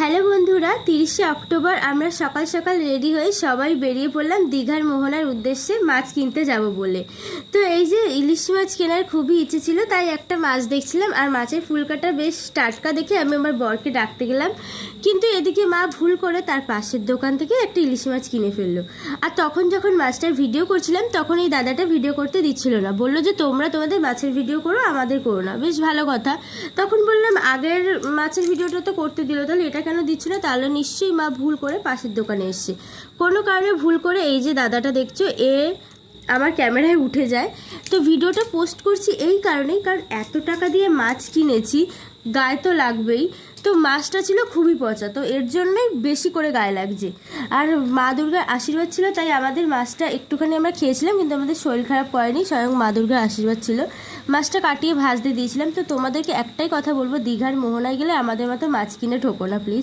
Hello বন্ধুরা, 30শে October আমরা সকাল সকাল রেডি হয়ে সবাই বেরিয়ে পড়লাম দীঘার মোহনার উদ্দেশ্যে মাছ কিনতে যাব বলে। তো এই যে ইলিশ মাছ কেনার খুবই ইচ্ছে ছিল, তাই একটা মাছ দেখছিলাম আর মাছের ফুলকাটা বেশ টাটকা দেখে আমি আমার বরকে ডাকতে গেলাম, কিন্তু এদিকে মা ভুল করে তার পাশের দোকান থেকে একটা ইলিশ মাছ কিনে ফেললো। আর তখন যখন মাছটার ভিডিও করছিলাম তখন এই দাদাটা ভিডিও করতে দিচ্ছিল না, বললো যে তোমরা তোমাদের মাছের ভিডিও করো, আমাদের করো না। বেশ ভালো কথা। তখন বললাম আগের মাছের ভিডিওটা তো করতে দিল, তাহলে এটা কেন দিচ্ছ না? তাহলে নিশ্চয়ই মা ভুল করে পাশের দোকানে এসছে, কোনো কারণে ভুল করে এই যে দাদাটা দেখছো আমার ক্যামেরায় উঠে যায়। তো ভিডিওটা পোস্ট করছি এই কারণেই, কারণ এত টাকা দিয়ে মাছ কিনেছি, গায়ে তো লাগবেই। তো মাছটা ছিল খুবই পচা, তো এর জন্যই বেশি করে গায়ে লাগছে। আর মা দুর্গার আশীর্বাদ ছিল, তাই আমাদের মাছটা একটুখানি আমরা খেয়েছিলাম, কিন্তু আমাদের শরীর খারাপ করেনি, স্বয়ং মা দুর্গার আশীর্বাদ ছিল। মাছটা কাটিয়ে ভাজতে দিয়েছিলাম। তো তোমাদেরকে একটাই কথা বলবো, দীঘার মোহনায় গেলে আমাদের মতো মাছ কিনে ঠকো না প্লিজ।